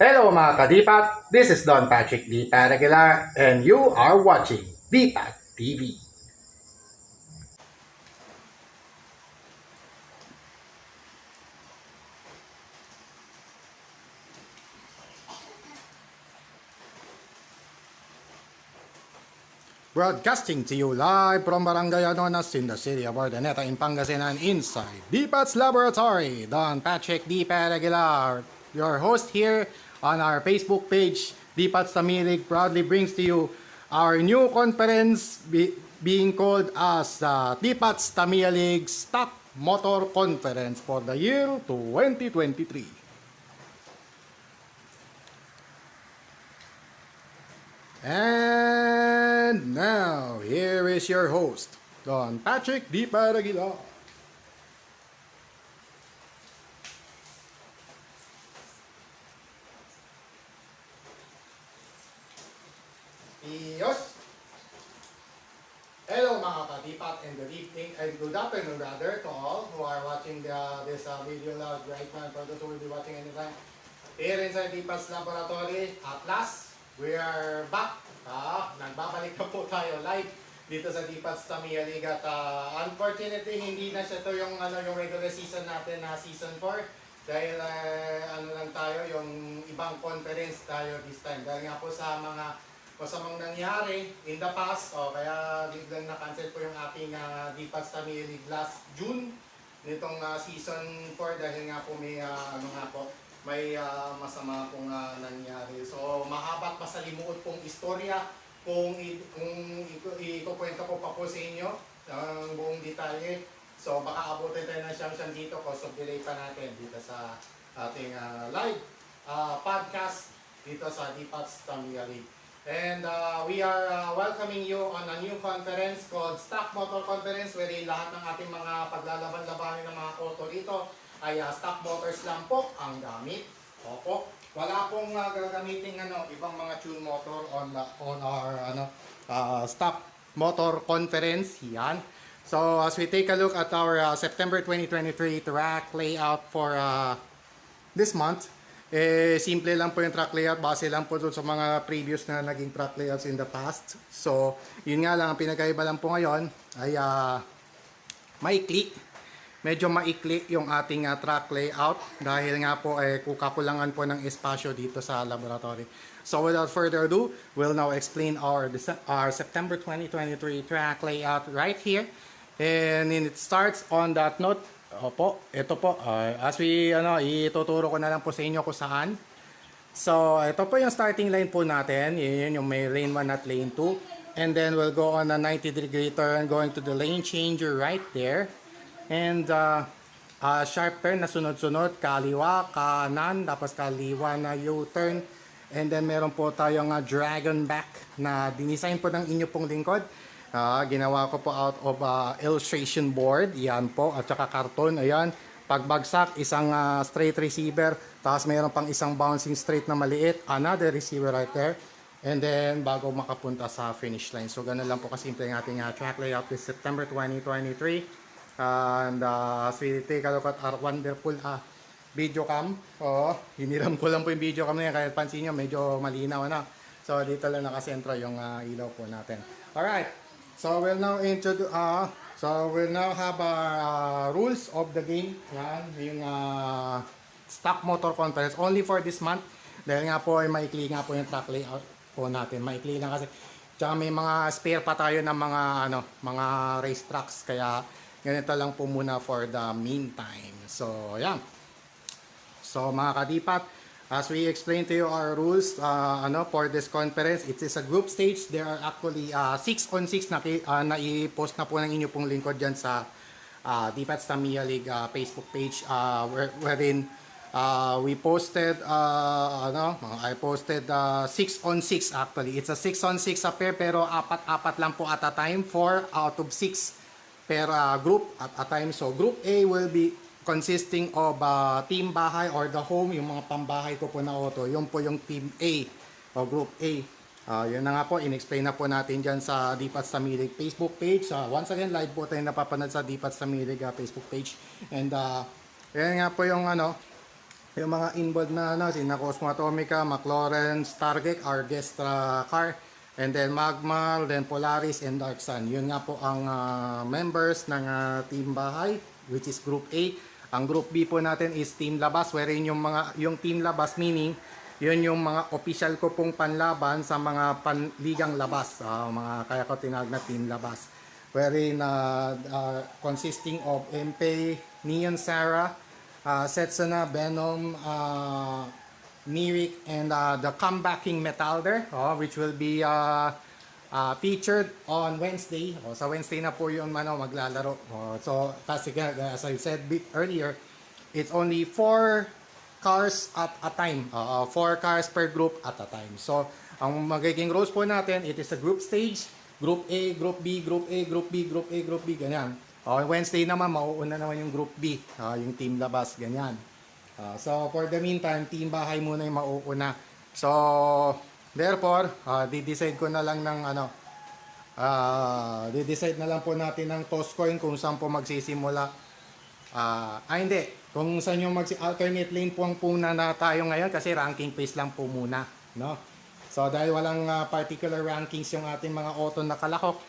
Hello mga kadipat, this is Don Patrick D. Paraguilar and you are watching Dipat TV. Broadcasting to you live from Barangay Anonas in the city of Ordaneta in Pangasinan inside Dipat's Laboratory. Don Patrick D. Paraguilar, your host here on our Facebook page. Dipat's Tamilig proudly brings to you our new conference being called as the Dipat's Tamilig Stock Motor Conference for the year 2023. And now, here is your host, Don Patrick D. Paraguilar. Iyos! Hello mga kadipat and good evening and good afternoon rather to all who are watching this video live right now and for those who will be watching anytime. Here inside Dipat's Laboratory, at last, we are back. Nagbabalik na po tayo live dito sa Dipat's Tamiya League at unfortunately hindi na siya to yung regular season natin na season 4 dahil lang tayo yung ibang conference tayo this time dahil nga po sa mga masamang nangyari in the past kaya biglang na-cancel po yung ating Dipat's Tamiya League last June nitong season 4 dahil nga po may may masama pong nangyari. So, mahaba at masalimuot pong istorya kung ikukwento ko pa po sa inyo ang buong detalye. So, baka abutin tayo ng siyang dito cause of delay pa natin dito sa ating live podcast dito sa Dipat's Tamiya League. And we are welcoming you on a new conference called Stock Motor Conference wherein lahat ng ating mga paglalaban-labanin ng mga auto dito ay stock motors lang po ang gamit. Opo. Wala pong gagamitin ibang mga tune motor on our stock motor conference. Yan. So as we take a look at our September 2023 track layout for this month, simple lang po yung track layout base lang po dun sa mga previous na naging track layouts in the past. So yun nga lang, ang pinagkaiba lang po ngayon ay maikli. Medyo maikli yung ating track layout dahil nga po kakulangan po ng espasyo dito sa laboratory. So without further ado, we'll now explain our September 2023 track layout right here. And it starts on that note. Opo, ito po. As we, ituturo ko na lang po sa inyo kung saan. So ito po yung starting line po natin. Yun yung may lane 1 at lane 2. And then we'll go on a 90-degree turn going to the lane changer right there. And sharp turn na sunod-sunod, kaliwa, kanan, tapos kaliwa na U-turn. And then meron po tayong dragon back na dinisign po ng inyo pong lingkod. Ginawa ko po out of illustration board, yan po, at saka karton, ayan. Pagbagsak, isang straight receiver, tapos meron pang isang bouncing straight na maliit, another receiver right there. And then bago makapunta sa finish line. So ganun lang po kasimple ng ating track layout this September 2023. And as we take a look at our wonderful video cam. Hiniram ko lang po yung video cam na yan. Kaya pansin nyo, medyo malinaw na. So dito lang nakasentro yung ilaw po natin. Alright. So we'll now have our rules of the game. Yan. Yung stock motor conference. Only for this month. Dahil nga po ay maikli nga po yung track layout po natin. Maikli lang kasi. Tsaka may mga spare pa tayo ng mga race tracks. Kaya ganito lang po muna for the meantime. So, yan. So, mga kadipat, as we explain to you our rules for this conference, it is a group stage. There are actually 6 on 6 na i-post na po ng inyo pong lingkod dyan sa Dipat's Tamiya League Facebook page wherein we posted, I posted 6 on 6 actually. It's a 6 on 6 affair pero apat lang po at a time, 4 out of 6 per group at a time. So group A will be consisting of team bahay or the home, yung mga pambahay ko po na auto. Yun po yung team A o group A. Yun na nga po, in-explain na po natin dyan sa Dipat's Tamiya League Facebook page. Once again, live po tayo napapanood sa Dipat's Tamiya League Facebook page. And yan nga po yung Yung mga involved na ano, sina Cosmo Atomica, McLaren, Stargate, our guest car, and then Magmar, then Polaris, and Dark Sun. Yun nga po ang members ng Team Bahay, which is Group A. Ang Group B po natin is Team Labas, wherein yung Team Labas meaning, yun yung mga official ko pong panlaban sa mga panligang labas. Mga kaya ko tinawag na Team Labas. Wherein consisting of MP, Neon Sarah, Setsuna, Venom, Mirik, and the comebacking Metalder, which will be featured on Wednesday. Sa Wednesday na po yung maglalaro. So, kasi as I said earlier, it's only 4 cars at a time. 4 cars per group at a time. So, ang magiging roles po natin, it is a group stage, Group A, Group B, Group A, Group B, Group A, Group B, ganyan. Wednesday naman, mauuna naman yung Group B, yung Team Labas, ganyan. So, for the meantime, Team Bahay muna yung mauuna. So, therefore, di-decide ko na lang ng di-decide na lang po natin ng toss coin kung saan po magsisimula. Hindi. Kung saan yung alternate lane po ang puna na tayo ngayon kasi ranking phase lang po muna. No? So, dahil walang particular rankings yung ating mga auto na kalakok,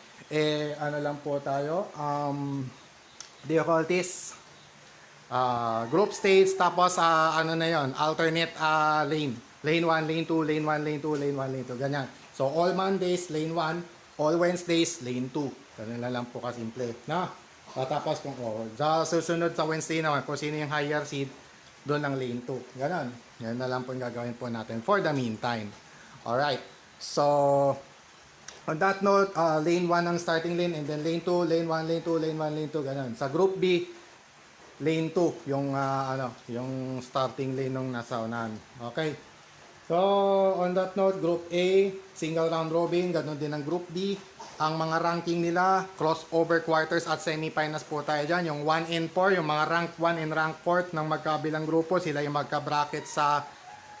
ano lang po tayo, do you call this? Group stage, tapos ano na yon, alternate lane. Lane 1, lane 2, lane 1, lane 2, lane 1, lane 2, ganyan. So, all Mondays, lane 1, all Wednesdays, lane 2. Ganun na lang po kasimple. Na? Tapos kung susunod sa Wednesday naman, kung sino yung higher seed, doon ang lane 2. Ganon. Yan na lang po yung gagawin po natin for the meantime. Alright. So, on that note, lane 1 ang starting lane, and then lane 2, lane 1, lane 2, lane 1, lane 2, ganon. Sa group B, lane 2, yung yung starting lane nung nasa unahan. Okay. So, on that note, Group A, single round robin, ganoon din ang Group B. Ang mga ranking nila, crossover quarters at semifinals po tayo dyan. Yung 1 and 4, yung mga rank 1 and rank 4 ng magkabilang grupo, sila yung magka-bracket sa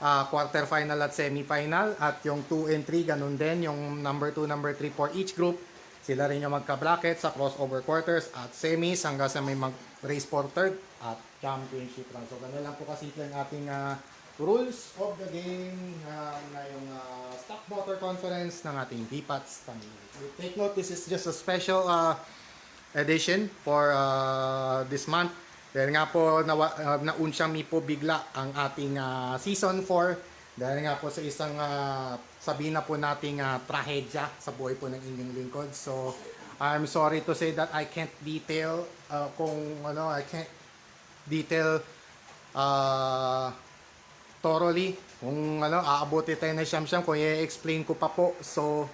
quarterfinal at semifinal. At yung 2 and 3, ganun din. Yung number 2, number 3 for each group, sila rin yung magka-bracket sa crossover quarters at semis hanggang sa may mag-race for third at championship round. So, ganun lang po kasi yung ating rules of the game na yung stock motor conference ng ating DPATS. Take note, this is just a special edition for this month. Dahil nga po naunsyami po bigla ang ating season 4 dahil nga po sa isang sabihin na po nating trahedya sa buhay po ng inyong lingkod. So I'm sorry to say that I can't detail I can't detail thoroughly kung aabuti tayo na siyam kung i-explain ko pa po. So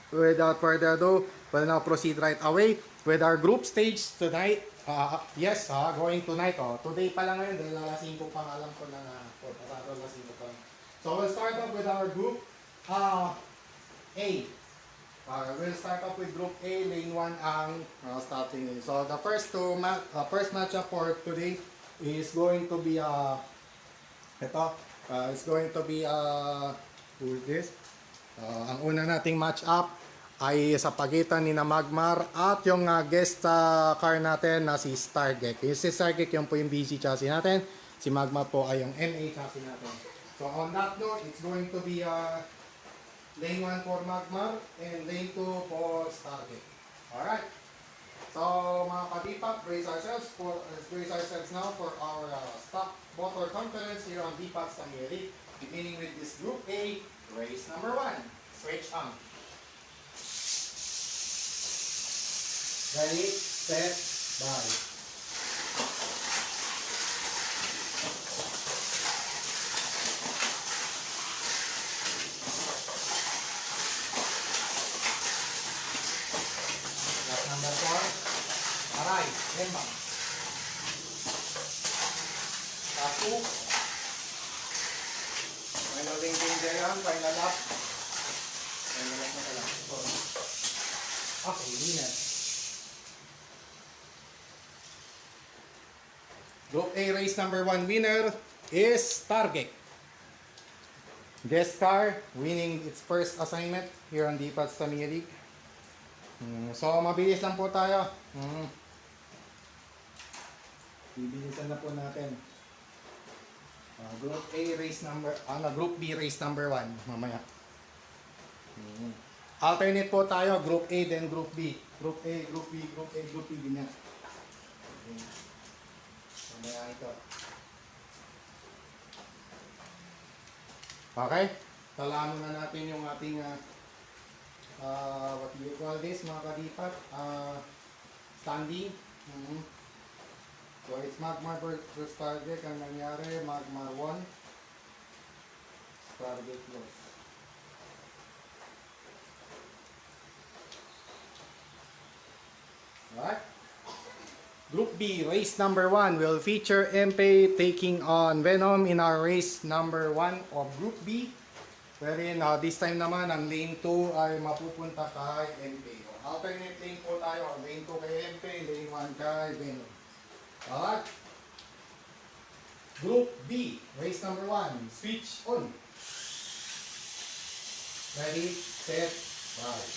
without further ado, we'll now proceed right away with our group stage tonight. Yes, going tonight. Today pa lang ngayon, dahil alas 5 pang alam ko na alas 5 pa. So we'll start off with our group A. We'll start off with group A, lane 1 ang starting lane. So the first matchup for today is going to be it's going to be who is this? Ang una nating match-up ay sa pagitan ni na Magmar at yung guest car natin na si Stargate. Yung si Stargate, yung po yung BC chassis natin. Si Magmar po ay yung MA chassis natin. So on that note, it's going to be lane 1 for Magmar and lane 2 for Stargate. Alright. So mga ka-DPAT, brace ourselves now for our stock motor conference here on DPAT Samiri. Beginning with this group A, race number 1. Switch on. Ready, set, bye. Lap number 4. Aray, lemba. Lap 2. Final lane danger yan, final lap. Final lap na lang. Okay, winner. Group A race number 1 winner is Stargate. Guest car winning its first assignment here on DPATS Tamiya League. So mabilis lang po tayo. Bibilisan na po natin. Group A race number, Group B race number 1, mamaya. Alternate po tayo, Group A then Group B. Group A, Group B, Group A, Group B, ganyan. Mamaya ito. Okay? Talaan na natin yung ating, what do you call this, mga kadipat? Standing. So it's Magmar versus Stargate. Ang nangyari, Magmar 1, Stargate loss. Alright? Group B, race number 1 will feature MP taking on Venom in our race number 1 of Group B. Wherein this time naman, ang lane 2 ay mapupunta kay MP. Alternate lane po tayo. Lane 2 kay MP, lane 1 kay Venom. Alright? Group B, race number 1, switch on. Ready, set, ride.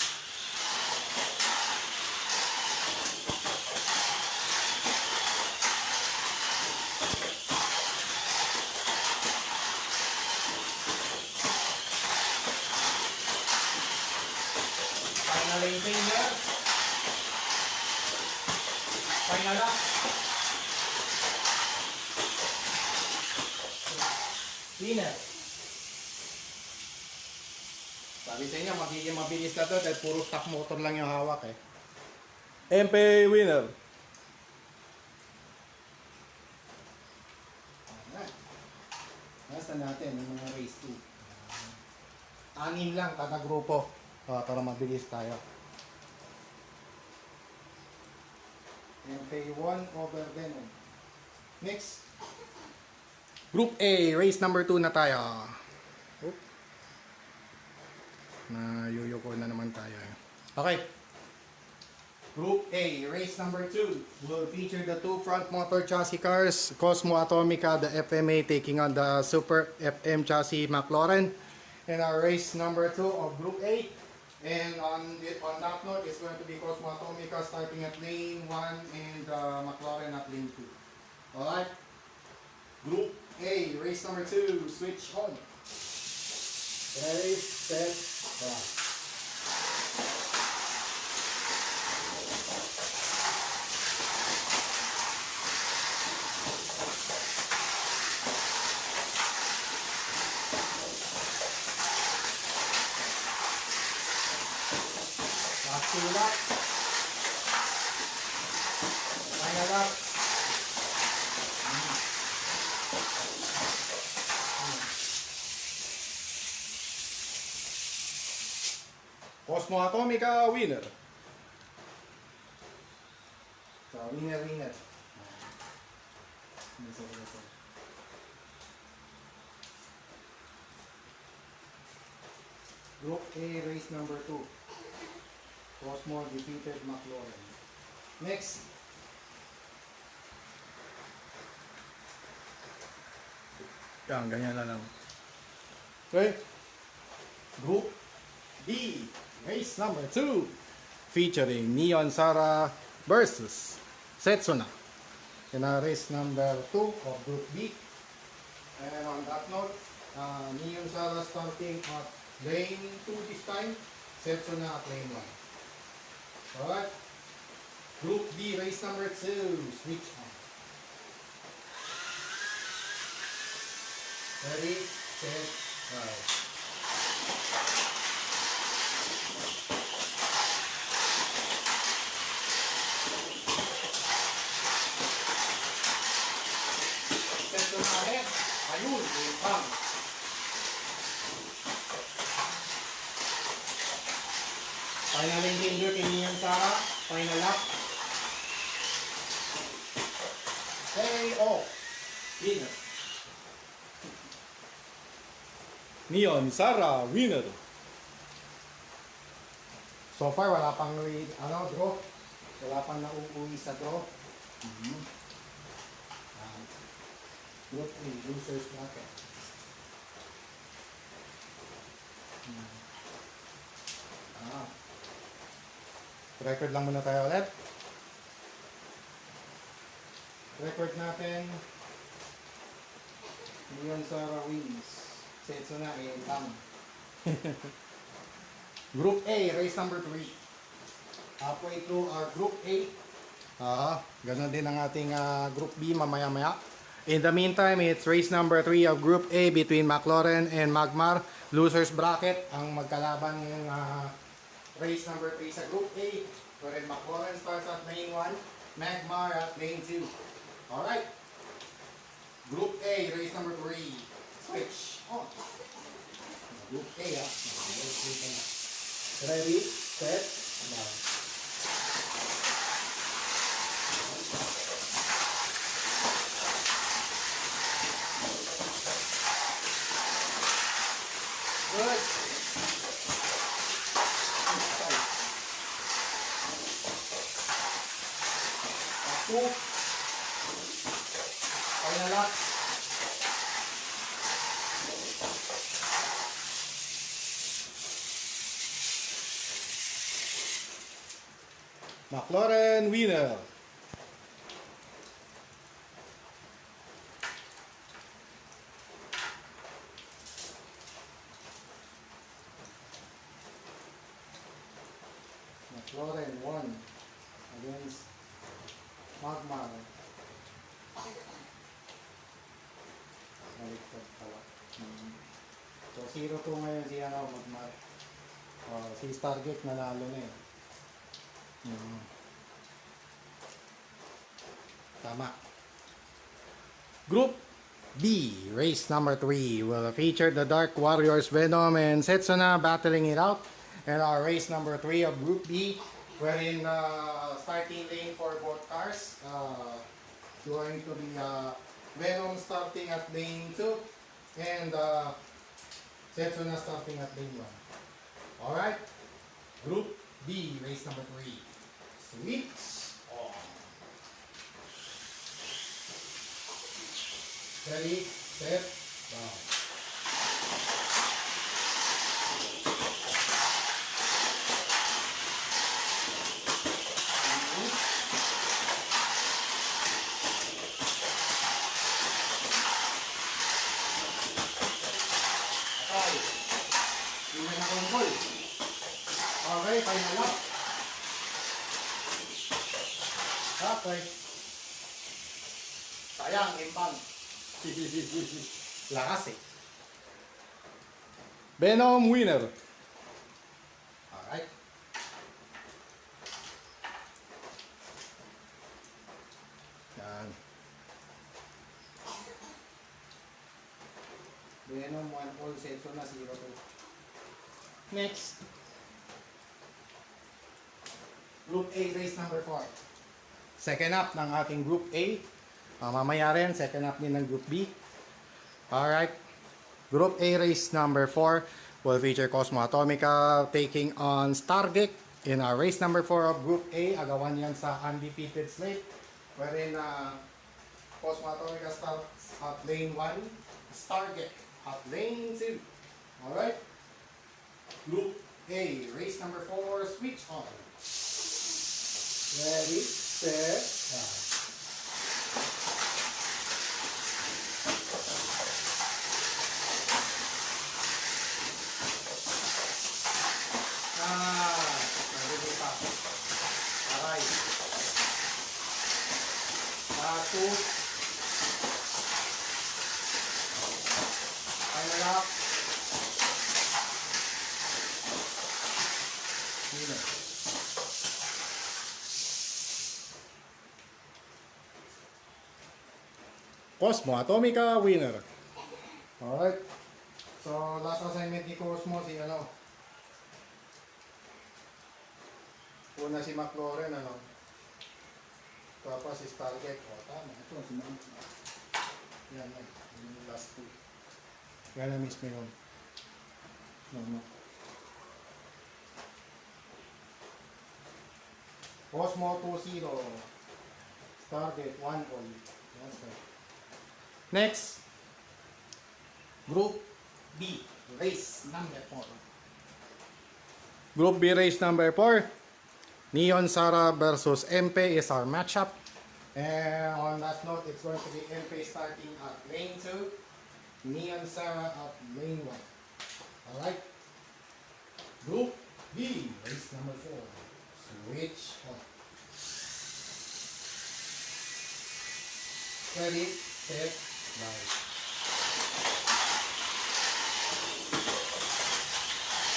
Final lane finger. Final up. Winner. Sabi sa inyo, magiging mabilis na to dahil puro stock motor lang yung hawak eh. MP winner. Nasa natin yung mga race 2. 6 lang kada grupo. Para mabilis tayo. MP 1 over Venom. Next. Group A, race number 2 na tayo. Oop. Nayuyuko na naman tayo. Okay. Group A, race number 2 will feature the 2 front motor chassis cars, Cosmo Atomica, the FMA taking on the Super FM chassis McLaren. And our race number 2 of Group A. And on that note, it's going to be Cosmo Atomica starting at lane 1 and McLaren at lane 2. Alright? Group A, race number 2, switch on. Ready, set, ride. Last 2 laps. Final lap. Cosmo Atomica winner. So, winner. Group A, race number 2. Cosmo defeated McLaren. Next. Yan, ganyan na lang. Okay. Group B, race number 2. Featuring Neon Sara versus Setsuna. In race number 2 of Group B. And on that note, Neon Sara starting at lane 2 this time. Setsuna at lane 1. Alright. Group B, race number 2. Switch on. Ready, set, ride. Setsuna ahead. Ayun, bang. Final engineer kay Neon Sara. Final lap. KO. Winner. Neon Sara, winner. So far, wala pang draw. Wala pang nauuwi sa draw. Group A, losers bracket. Record lang muna tayo ulit. Record natin. Neon Sara wins. Setsuna and Tam. Group A, race number 3. Halfway through our Group A. Ganun din ang ating Group B mamaya-maya. In the meantime, it's race number 3 of Group A between McLaren and Magmar. Losers bracket ang magkalaban ng race number 3 sa Group A. Wherein McLaren starts at lane 1, Magmar at lane 2. Alright. Group A, race number 3. Switch on. Group A, Ready, set, now. Good. Two. Final up. McLaren winner. McLaren won against Magmar. Baliktad pala. So 0-2 ngayon si Magmar. Si Stargate nanalo na eh. Tama. Group B, race number 3 will feature the Dark Warriors Venom and Setsuna battling it out. And our race number 3 of Group B, wherein starting lane for both cars, going to be Venom starting at lane 2 and Setsuna starting at lane 1. Alright, Group B, race number 3. Switch on. Ready, set, down. Okay. Hindi na control. Okay, final up. Okay. Sayang, impang. Lakas eh. Venom winner. Alright. Yan. Venom 1 all Setsuna 0-2. Next. Group A race number 4. Second up ng ating Group A. Mamaya rin, second up din ng Group B. Alright. Group A race number 4 will feature Cosmo Atomica taking on Stargate. In our race number 4 of Group A, agawan yan sa undefeated slate. Wherein Cosmo Atomica starts at lane 1, Stargate at lane 2. Alright. Group A, race number 4, switch on. Ready, set, down. Nandito pa. Aray. Two. Final up. Winner. Cosmo Atomica winner. Alright. So, last assignment ni Cosmo si una si McLaren, tapos si Stargate. Tama. Ito, si McLaren. Yan, yung last two. Yan na mismo yun. No. Cosmo 2-0. Stargate 1-all. Yan, sir. Next, Group B, race number 4. Group B, race number 4. Neon Sara versus MP is our matchup. And on that note, it's going to be MP starting at lane 2 Neon Sarah at Lane White. Alright. Group B, race number 4. Switch off. Ready, set, bye.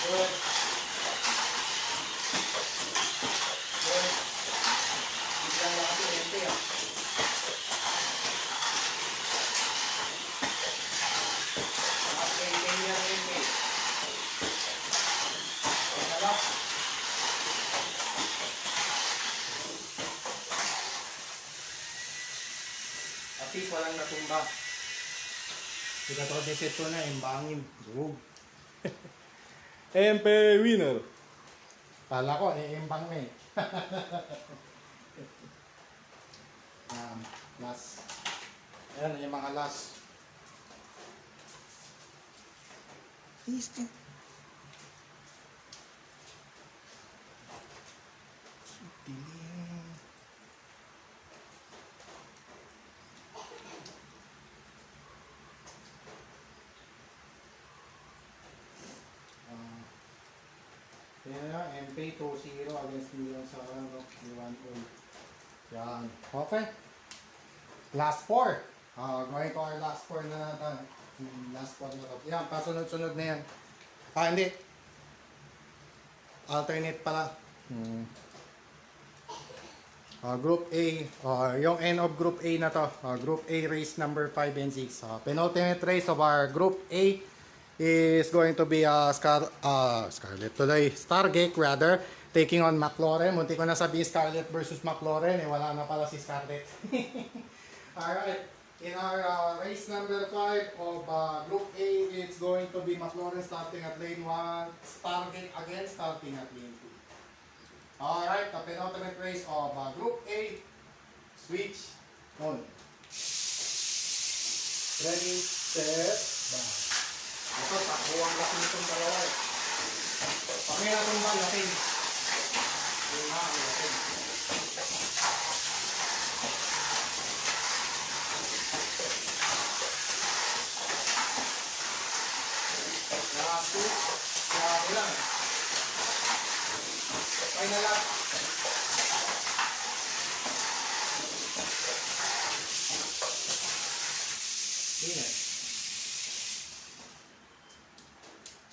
Good. Good. Biglang lang ako MP ah. Updating niya MP. Sarap. At least walang natumba. Kita to deset ko na, imbangin. Durog. MP winner. Kala ko, iimbang na eh. Last. Ayan, yung mga last. Easy. Yan na, MP20 against Leon sa Iwan Uy. Yan. Okay. Last 4. Going to our last 4 na natin. Last 4 na to. Yan, pasunod-sunod na yan. Hindi. Alternate pala. Group A, yung end of Group A na to. Group A race number 5 and 6. Penultimate race of our Group A is going to be Stargate rather, taking on McLaren. Munti ko na sabihin Scarlett versus McLaren, wala na pala si Scarlett. Alright, in our race number 5 of Group A, it's going to be McLaren starting at lane 1, Stargate again starting at lane 2. Alright, the penultimate race of Group A, switch on. Ready, set, bye. Ito, takbuhan kasi nitong dalawa eh. Pag may natumba, laking. Yung nga, laking. Last two. Grabe lang. Okay na lang. Hindi.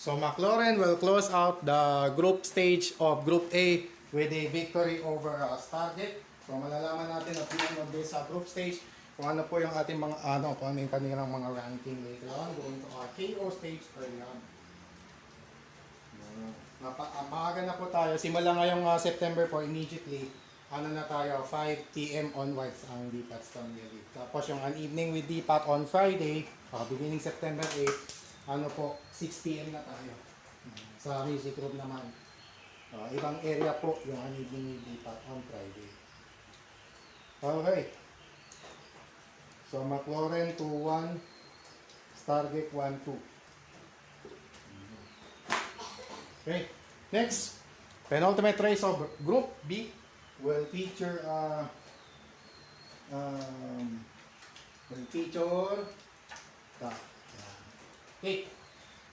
So McLaren will close out the group stage of Group A with a victory over Stargate. So malalaman natin at the end of this group stage kung ano po yung ating mga kung ano yung kanilang mga ranking later on going to our KO stage early on. Maaga na po tayo. Simula ngayong September 4 immediately. Ano na tayo, 5 p.m. onwards ang DPAT Premier League. Tapos yung an evening with DPAT on Friday, beginning September 8, ano po, 6 p.m. na tayo. Sa Music Room naman. Ibang area po yung an evening with DPAT on Friday. Okay. So McLaren 2-1, Stargate 1-2. Okay. Next, penultimate race of Group B will feature okay.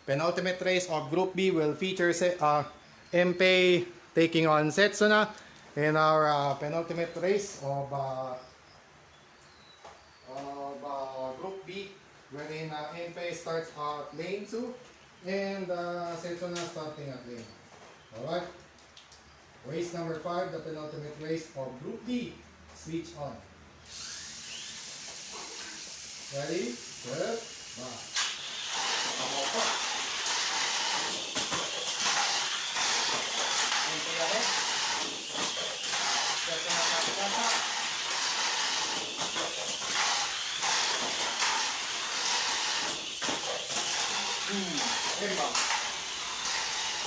Penultimate race of Group B will feature MP taking on Setsuna in our penultimate race of Group B, wherein MP starts at lane 2 and Setsuna starting at lane 1. Alright. Race number 5, the penultimate race of Group B. Switch on. Ready? Set. Bye.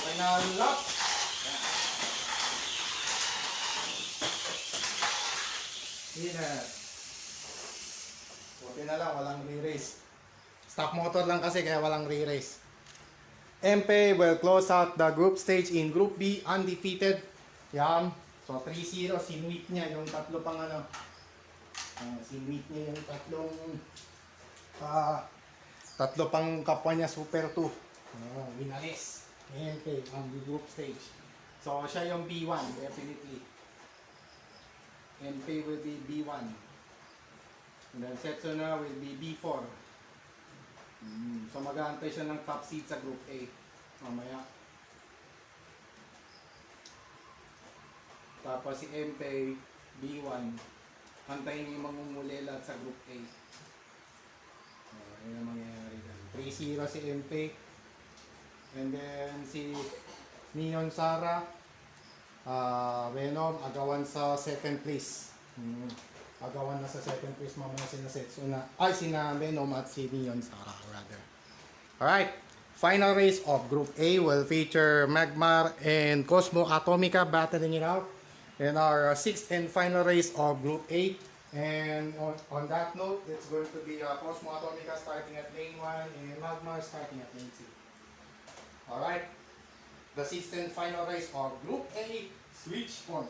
Final lap. Yes. Buti na lang, walang re-race. Stock motor lang kasi kaya walang re-race. MP will close out the group stage in Group B undefeated. Yan. So 3-0, sinweet niya yung tatlo pang sinweet niya yung tatlong Tatlo pang kapwa niya, Super 2. Winalis. MP ang group stage. So, siya yung B1, definitely. MP will be B1. And then Setsuna will be B4. So, mag-aantay siya ng top seed sa group A. Mamaya. Tapos si MP, B1. Antayin niyo yung mamumuli lahat sa group A. Yun ang mangyayari dyan. 3-0 si MP. And then si Neon Sara, Venom, agawan sa second place. Agawan na sa second place mamaya sina Setsuna. Ay, sina Venom at si Neon Sara rather. Alright. Final race of Group A will feature Magmar and Cosmo Atomica battling it out. And our sixth and final race of Group A. And on that note, it's going to be Cosmo Atomica starting at lane 1 and Magmar starting at lane 2. Alright. The sixth and final race of Group A. Switch on.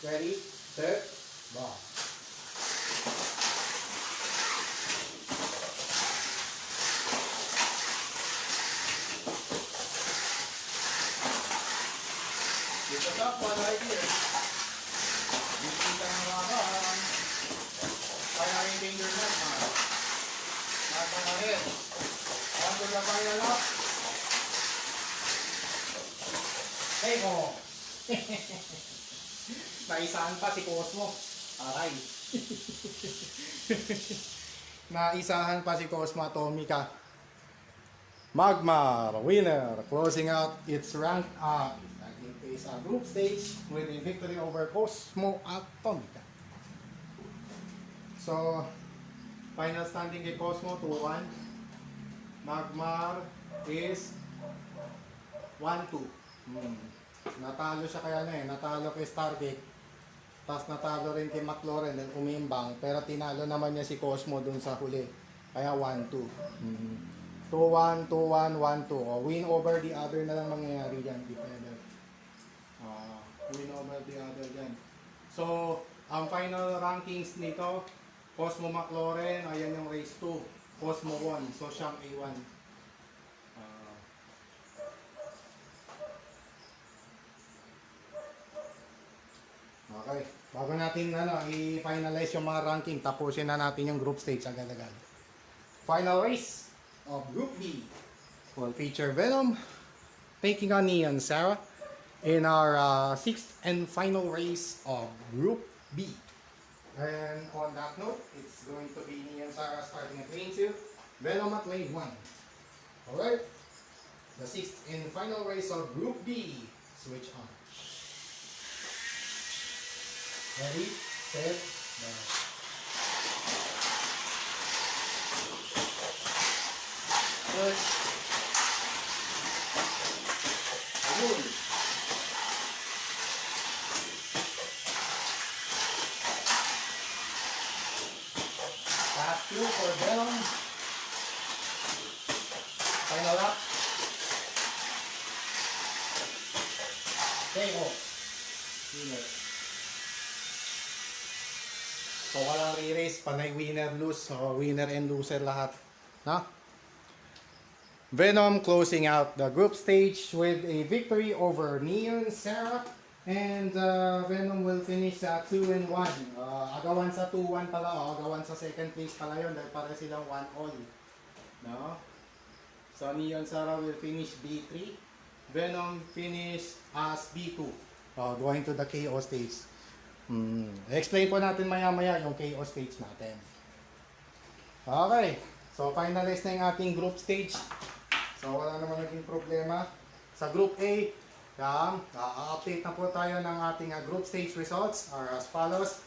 Ready, set, go. It's a top one right here. Dito ang laban. Kaya yung danger net, man. Nasa ahead. On to the final lap. Hey, oh. Naisahan pa si Cosmo. Aray. Naisahan pa si Cosmo Atomica. Magmar, winner, closing out its rank up. Is a group stage with a victory over Cosmo Atomica. So, final standing kay Cosmo 2-1. Magmar is 1-2. Natalo siya kaya natalo kay Stargate. Tapos natalo rin kay McLaurin and umimbang. Pero tinalo naman niya si Cosmo dun sa huli. Kaya 1-2. 2-1, 2-1, 1-2. O, win over the other na lang mangyayari dyan. Win over the other dyan. So, ang final rankings nito, Cosmo McLaurin, ayan yung race 2. Cosmo 1. So, siyang A1. Okay. Bago natin i-finalize yung mga ranking, tapusin na natin yung group stage agad-agad. Final race of Group B will feature Venom taking on Neon Sara in our sixth and final race of Group B. And on that note, it's going to be Neon Sara starting at lane 2, Venom at lane 1. Alright, the sixth and final race of Group B. Switch on. Ready, set, go. Good. Good. Pass through for Venom. Final lap. KO. Winner. So walang re-race, panay winner-lose. So winner and loser lahat. No? Venom closing out the group stage with a victory over Neon Sara. And Venom will finish sa 2-1. Agawan sa 2-1 pala. Agawan sa second place pala yun dahil para silang 1-all. No? So Neon Sara will finish B3. Venom finish as B2. Going to the KO stage. Explain po natin maya-maya yung KO stage natin. Okay. So finalize na yung ating group stage. So wala naman naging problema. Sa Group A, update na po tayo ng ating group stage results are as follows.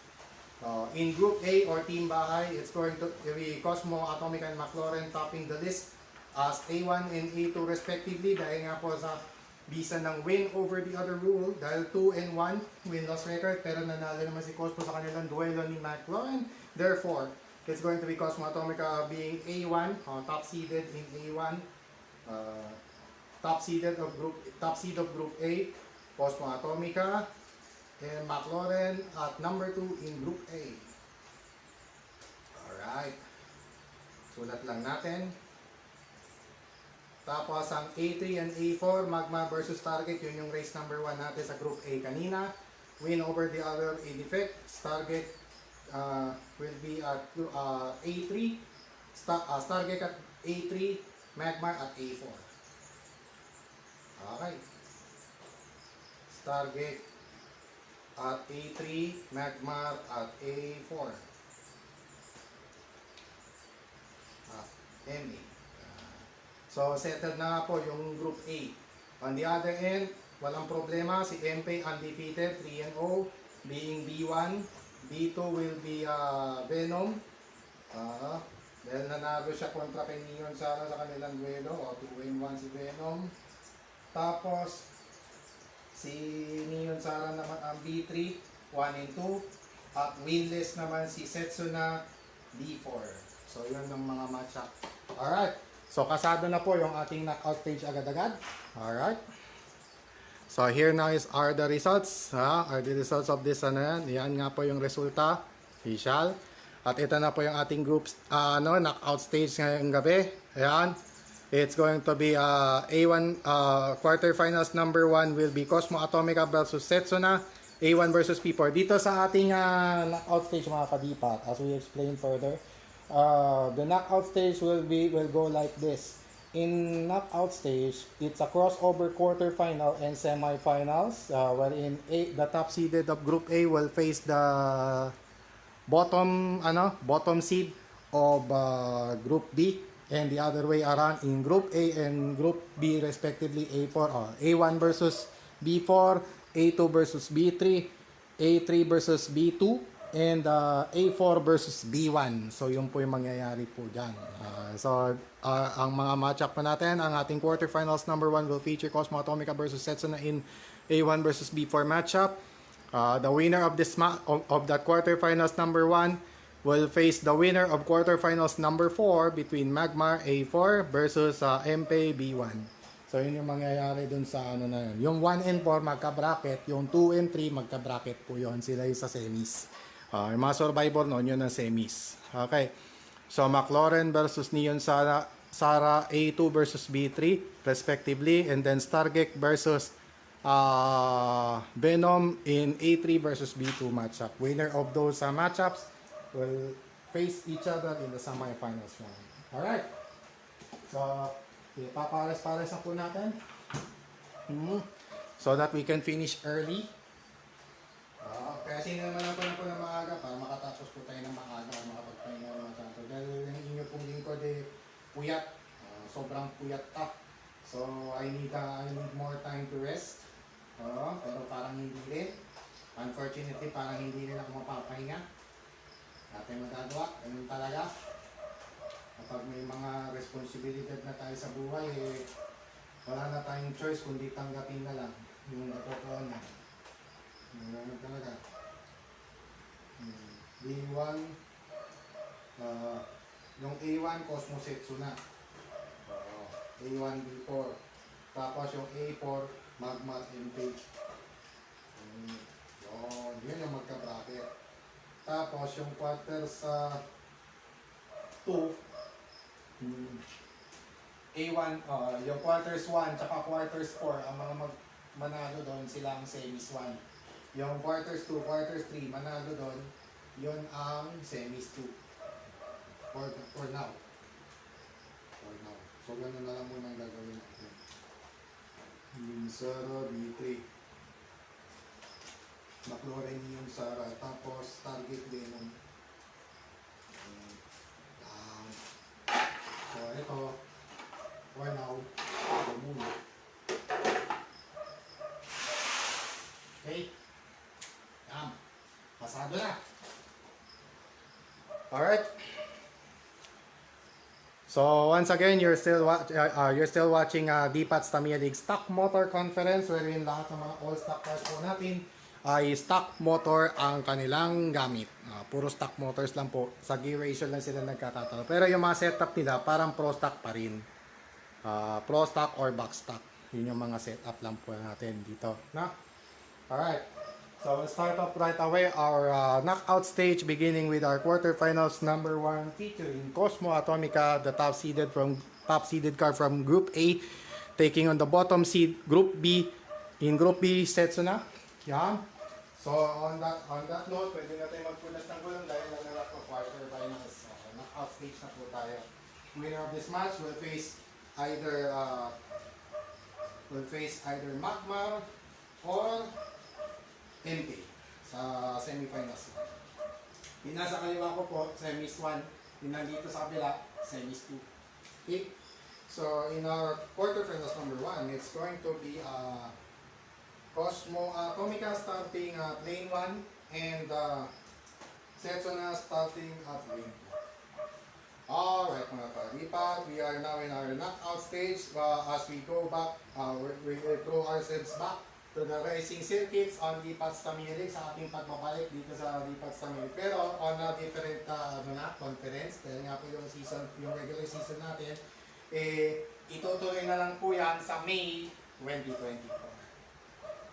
In Group A or Team Bahay, it's going to be Cosmo, Atomica, and McLaurin topping the list as A1 and A2 respectively dahil nga po sa bisa ng win over the other rule dahil 2-1 win-loss record pero nanalo naman si Cosmo sa kanilang duelo ni McLaurin. Therefore, it's going to be Cosmo Atomica being A1, top seeded in A1. Top seed of Group A, Cosmo Atomica, and McLaurin at number 2 in Group A. Alright. Sulat lang natin. Tapos ang A3 and A4, Magma versus Target, yun yung race number 1 natin sa Group A kanina. Win over the other A defect. Target will be at A3. Target at A3, Magma at A4. Okay. Target at A3, Magma at A4. MA. So, settled na nga po yung Group A. On the other end, walang problema. Si MP undefeated, 3-0. Being B1. B2 will be Venom. Dahil nanalo siya kontra kay Neon Sara sa kanilang duelo. 2-1 si Venom. Tapos, si Neon Sara naman ang B3, 1-2. At winless naman si Setsuna, B4. So, yun ang mga matchup. Alright. So, kasado na po yung ating knockout stage agad-agad. Alright. So, here now are the results. Are the results of this, yan. Yan nga po yung resulta. Official. At ito na po yung ating groups, knockout stage ngayong gabi. Ayan. It's going to be A1 quarterfinals number 1 will be Cosmo Atomica versus Setsuna. A1 versus P4. Dito sa ating knockout stage mga kadipat, as we explain further, the knockout stage will go like this. In knockout stage, it's a crossover quarterfinal and semifinals, wherein the top seeded of Group A will face the bottom seed of Group B, and the other way around in Group A and Group B respectively. A1 versus B4, A2 versus B3, A3 versus B2, and A4 versus B1. So, yun po yung mangyayari po dyan. Ang mga matchup po natin, ang ating quarterfinals number 1 will feature Cosmo Atomica versus Setsuna in A1 versus B4 matchup. The winner of the quarterfinals number 1 will face the winner of quarterfinals number 4 between Magmar A4 versus MP B1. So, yun yung mangyayari dun sa na yun. Yung 1 and 4 magka-bracket, yung 2 and 3 magka-bracket po yun. Sila yung sa semis. Yung mga survivor noon, yun ang semis. Okay. So, McLaurin versus Neon Sara A2 versus B3 respectively. And then Stargate versus Venom in A3 versus B2 matchup. Winner of those matchups will face each other in the semifinals round. Alright. So, ipapares-pares na po natin. So that we can finish early. Kaya sinamanan ko na po ng maaga para makatapos po tayo ng maaga at makapagpahinga ng mga santo. Dahil yung inyo pong lingkod puyat. Sobrang puyat up. So, I need more time to rest. Pero parang hindi rin. Unfortunately, parang hindi rin ako mapapahinga. Natin magagawa. Ganun talaga. Kapag may mga responsibilidad na tayo sa buhay, wala na tayong choice kundi tanggapin na lang yung katotohanan. Ganun talaga. B1, yung A1, Cosmo Setsuna. A1, B4. Tapos yung A4, Magma MP. Yun yung magka-bracket. Tapos yung quarters 2, A1, yung quarters 1 tsaka quarters 4, ang mga manalo doon sila ang semis 1. Yung quarters 2, quarters 3, manalo doon, yun ang semis 2. For now. So, ganun na lang muna ang gagawin natin. Sara, B3. McLaurin yung Sara. Tapos, Target Venom. So, ito. For now, ito muna. Okay. Pasado na. Alright. So once again, you're still watching D-Pats Tamiya League Stock Motor Conference, wherein lahat ng mga all stock cars po natin ay stock motor ang kanilang gamit. Puro stock motors lang po. Sa gear ratio lang sila nagkakatalo. Pero yung mga setup nila parang pro stock pa rin. Pro stock or box stock. Yun yung mga setup lang po natin dito. Na? Alright. So we'll start off right away our knockout stage, beginning with our quarterfinals number 1, featuring Cosmo Atomica, the top seeded car from Group A, taking on the bottom seed Group B. In Group B, Setsuna. Yan. So on that note, pwede na tayo magpunas ng gulong dahil nangalak ng quarterfinals. So, knockout stage na po tayo. Winner of this match will face either Magmar or MP sa semifinals. Yung nasa kaliwa ko po, semis 1. Yung nandito sa kabila, semis 2. Okay? So in our quarterfinals number 1, it's going to be Cosmo Atomica starting at lane 1 and Setsuna starting at lane 2. Alright mga kalipat, we are now in our knockout stage. As we go back, we throw ourselves back to the racing circuits on Lipats Tamilig sa ating pagbabalik dito sa Lipats Tamilig. Pero on a different conference, dahil nga po yung regular season natin, itutuloy na lang po yan sa May 2024.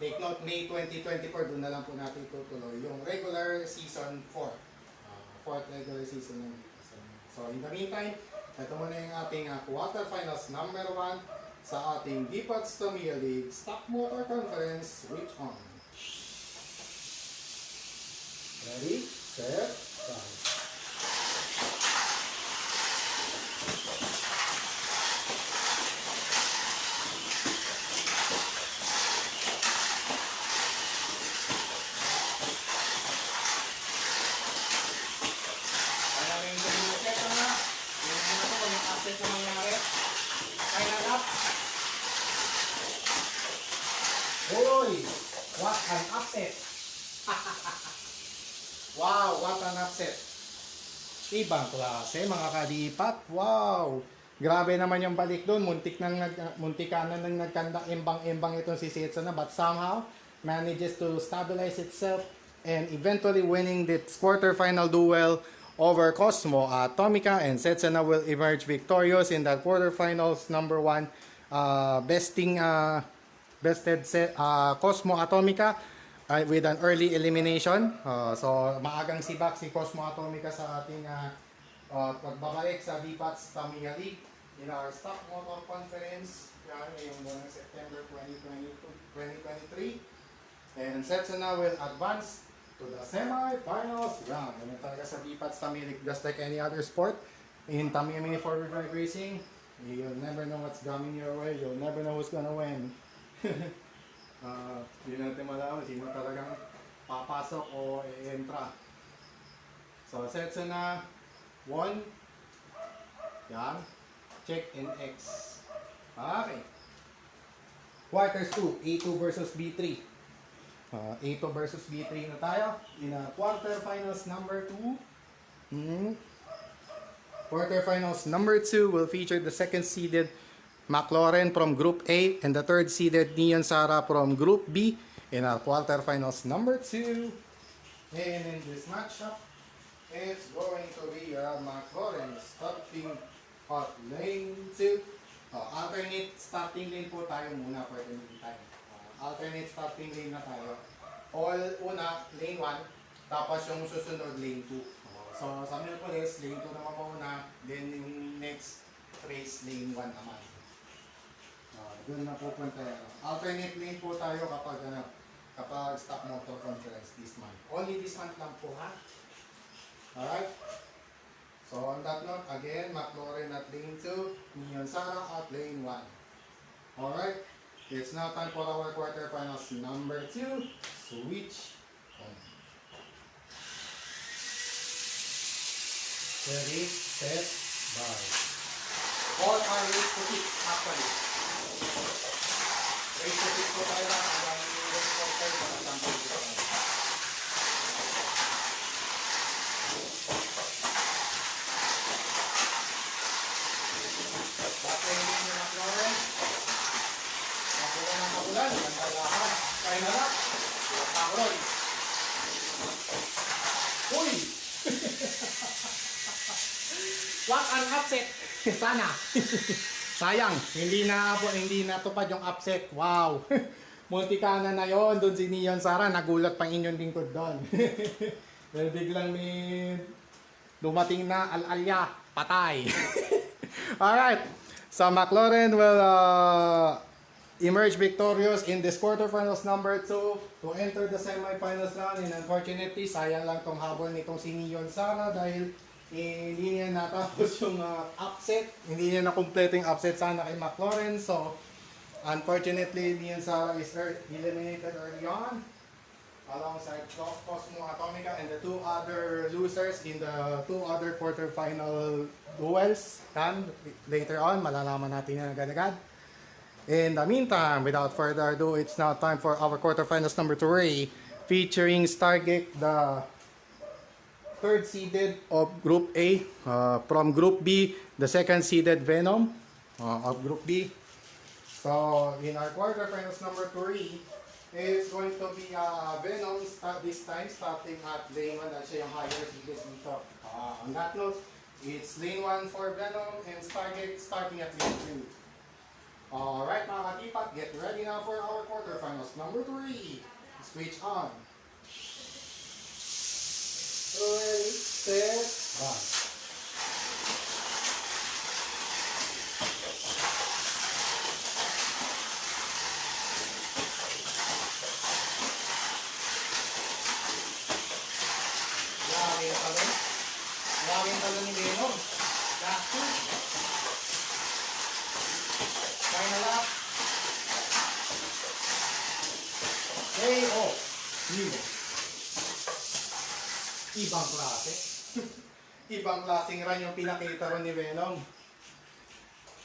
Take note, May 2024, doon na lang po natin itutuloy yung regular season 4. Fourth regular season ng Lipats Tamilig. So in the meantime, ito muna yung ating quarterfinals number 1 sa ating Lipats Tamilig Stock Motor Conference. Switch on. Ready, set, go. Uy! What an upset! Wow! What an upset! Ibang klase mga kalipat. Wow! Grabe naman yung balik doon. Muntikanan nang nagkanda embang-embang itong si Setsuna, but somehow manages to stabilize itself and eventually winning this quarterfinal duel over Cosmo Atomica, and Setsuna will emerge victorious in that quarterfinals number 1, bested Cosmo Atomica with an early elimination. So maagang sibak si Cosmo Atomica sa ating pagbabalik sa Lipats Tamilig in our Stock Motor Conference ngayong buwan ng September 2023. And Setsuna will advance to the semi-finals round. Ganun talaga sa Lipats Tamilig, just like any other sport. In Tamiami Forward Drive Racing, you'll never know what's coming your way. You'll never know who's gonna win. Hindi natin malaman sino talagang papasok o e-entra. So, Setsuna 1. Yan. Check in X. Okay. Quarters 2. A2 versus B3. A2 versus B3 na tayo. In quarterfinals number 2. Quarterfinals number 2 will feature the second seeded McLaren from Group A and the third seeded Neon Sara from Group B in our quarterfinals number 2. And in this matchup, it's going to be McLaren starting at lane 2. Alternate starting lane po tayo muna for the meantime. Alternate starting lane na tayo. Una, lane 1, tapos yung susunod lane 2. So sa Minneapolis, lane 2 naman po una, then yung next race lane 1 naman. Doon na pupunta yan. Alternate lane po tayo kapag Stock Motor Conference this month. Only this month lang po, ha? Alright? So on that note, again, McLaren at lane 2, Neon Sara at lane 1. Alright? It's now time for our quarterfinals number 2. Switch on. Ready, set, bye. All are race to pick, actually. Race to pick po tayo lang hanggang race quarter para sample dito. Bakit hindi nyo na Florence? Mabulan ng mabulan, gandalahan. Kaya na lang, Pangron. Uy! What an upset! Sana! Sayang, hindi na tupad yung upset. Wow. Monticana na yon, doon si Neon Sara, nagulat pang inyong lingkod doon. Dahil biglang may dumating na al-alya, patay. Alright, so McLaren will emerge victorious in this quarterfinals number 2 to enter the semifinals round. And unfortunately, sayang lang tong habol nitong si Neon Sara dahil hindi niya natapos yung upset. Hindi niya na-complete yung upset sana kay McLaren. So, unfortunately, Neon Sara is eliminated early on alongside Cosmo Atomica and the two other losers in the two other quarterfinal duels. And later on, malalaman natin yan agad-agad. In the meantime, without further ado, it's now time for our quarterfinals number 3 featuring Stargate, the third seeded of Group A. From Group B, the second seeded Venom of Group B. So, in our quarterfinals number 3, it's going to be Venom this time starting at lane 1. That's yung higher seeded dito. On that note, it's lane 1 for Venom and Stargate starting at lane 2. Alright mga katipat, get ready now for our quarterfinals number 3. Switch on. Ready, set, run. Grabe yung talon. Grabe yung talon ni Venom. Last two. Final lap. KO. New. Ibang klase. Ibang klaseng run yung pinakita ron ni Venom.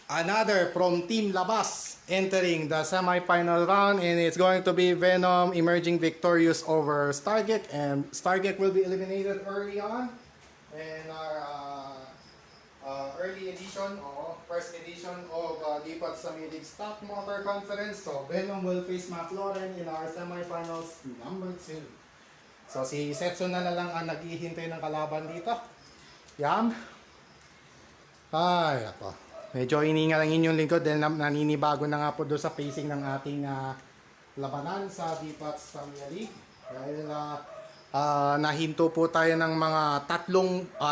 Another from Team Labas entering the semi-final round, and it's going to be Venom emerging victorious over Stargate, and Stargate will be eliminated early on. And our early edition or first edition of Lipat Samilig Stock Motor Conference. So Venom will face McLaren in our semifinals number 2. So si Setsun na lang ang naghihintay ng kalaban dito. Yam. Ay, ako. Medyo iningal ang inyong lingkod dahil naninibago na nga po doon sa pacing ng ating labanan sa Lipat Samilig. Dahil nahinto po tayo ng mga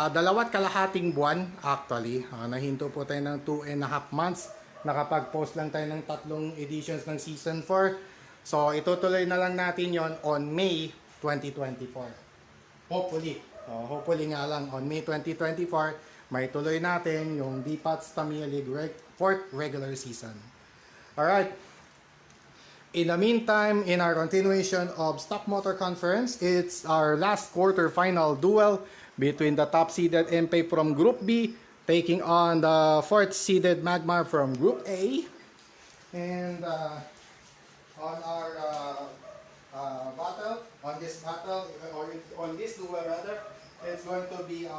dalawat kalahating buwan actually. Nahinto po tayo ng 2.5 months. Nakapag-post lang tayo ng 3 editions ng Season 4. So itutuloy na lang natin yon on May 2024. Hopefully. Hopefully nga lang on May 2024 may tuloy natin yung D-Pats Tamiya League 4th regular season. Alright. In the meantime, in our continuation of Stock Motor Conference, it's our last quarter-final duel between the top-seeded MP from Group B taking on the 4th-seeded Magmar from Group A. And on our on this duel rather, it's going to be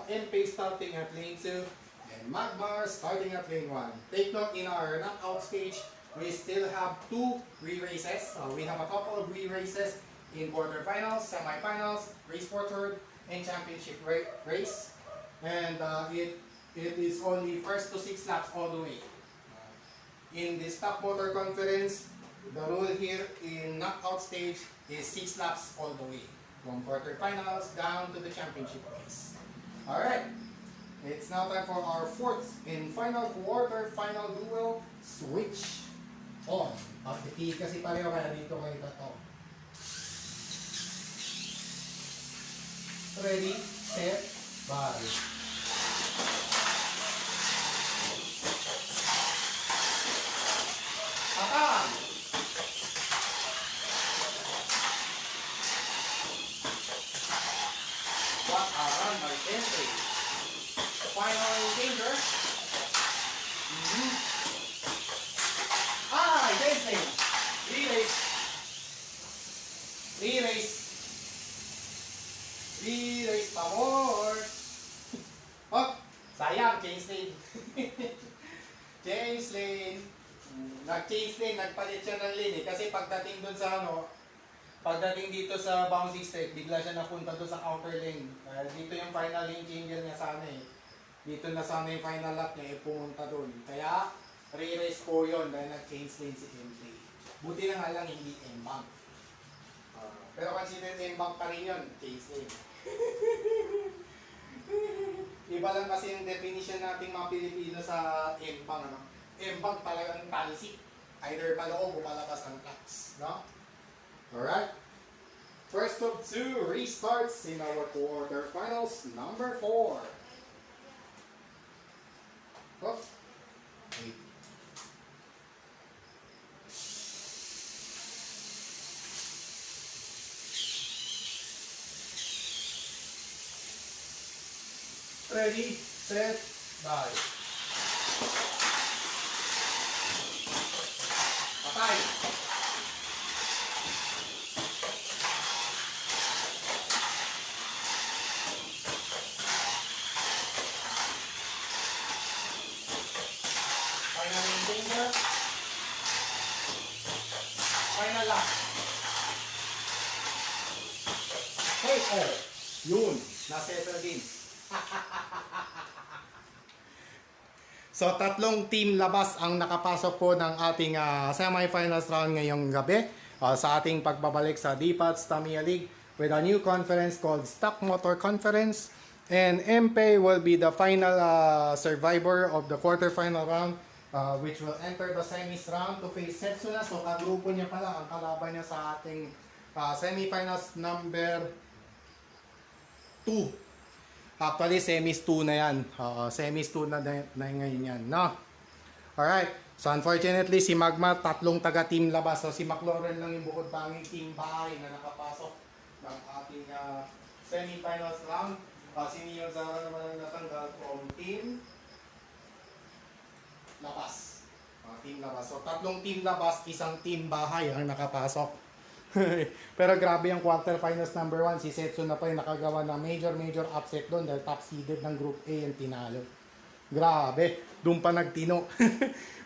MP starting at lane 2 and Magmar starting at lane 1. Take note, in our knockout stage, we still have 2 re-races. We have a couple of re-races in quarterfinals, semifinals, race for third, and championship race. And it is only first to 6 laps all the way. In the Stock Motor Conference, the rule here in knockout stage is 6 laps all the way. From quarterfinals down to the championship race. Alright, it's now time for our 4th and final quarter-final duel. Switch on. Pagtitiid kasi pareho kaya dito kayo tato. Ready, set, bye. Attack! What a run by entry. Final danger. Dancing. Re-race. Re-race. Re-race pabor. Oh, sayang, change lane. Change lane. Nag-change lane, nagpalit siya ng lane eh. Kasi pagdating dun sa pagdating dito sa bouncing straight, bigla siya napunta doon sa outer lane. Dito yung final lane changer niya sana eh. Dito na sana yung final lap niya, pumunta doon. Kaya, re-race po yun dahil nag-change lane si MP. Buti na nga lang hindi M-Bank. Pero consider M-Bank pa rin yun, case name. Iba lang kasi yung definition nating mga Pilipino sa M-Bank. Ano? M-Bank talagang talsik. Either paloob o palabas ng tax. No? Alright? First of two restarts in our quarterfinals. Number 4. Oops. Wait. Ready, set, bye. Patay. Final engineer. Final lap. Hey, oh. Yun. Nasettle din. So, tatlong team labas ang nakapasok po ng ating semifinals round ngayong gabi sa ating pagbabalik sa DPATS Tamiya League with a new conference called Stock Motor Conference. And MPay will be the final survivor of the quarterfinal round which will enter the semis round to face Setsuna. So, kagrupo niya pala ang kalaban niya sa ating semifinals number 2. Actually, semis 2 na yan. Semis 2 na ngayon yan. No? Alright. So, unfortunately, si Magma, tatlong taga-team labas. So, si McLaurin lang yung bukod panging team bahay na nakapasok ng ating semifinals round. Si Neon Zara naman ang natanggal from team labas. Team labas. So, tatlong team labas, isang team bahay ang nakapasok. Pero grabe yung quarterfinals number 1. Si Setsuna pa yung nakagawa ng major upset doon dahil top seeded ng Group A yung tinalo. Grabe. Doon pa nagtino.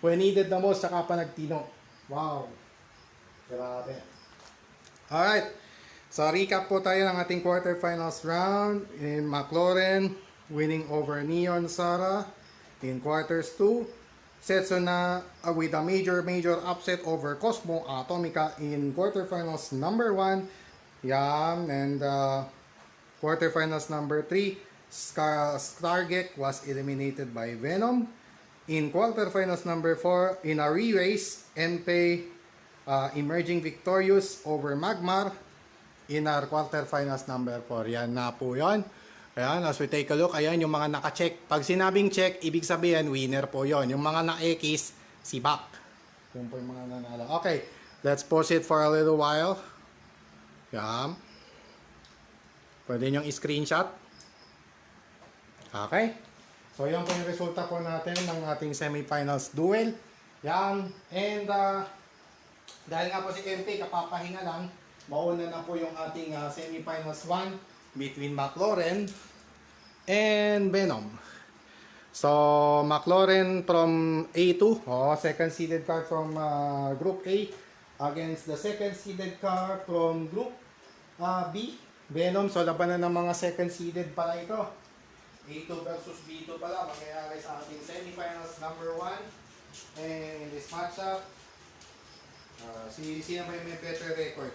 When needed the most, saka pa nagtino. Wow. Grabe. Alright. So recap po tayo ng ating quarterfinals round. In McLaurin, winning over Neon Zara. In quarters 2. Setsuna with a major upset over Cosmo Atomica in quarterfinals number 1. Yan. And quarterfinals number 3. Stargek was eliminated by Venom. In quarterfinals number 4, in a re-race, NPay emerging victorious over Magmar in our quarterfinals number 4. Yan na po yan. Ayan, as we take a look, ayan yung mga naka-check. Pag sinabing check, ibig sabihin, winner po yon. Yung mga na-X, si Bak. Yun po yung mga nanalo. Okay, let's pause it for a little while. Ayan. Pwede nyo i-screenshot. Okay. So, yun po yung resulta po natin ng ating semifinals duel. Yan. And, dahil nga po si MP kapapahinga lang, mauna na po yung ating semifinals 1 between McLaurin and Venom. So, McLaurin from A2, second seeded car from Group A against the second seeded car from Group B, Venom. So, labanan ng mga second seeded pala ito. A2 versus B2 pala, mangyayari sa ating semifinals number 1. And in this matchup, sino ba yung may better record?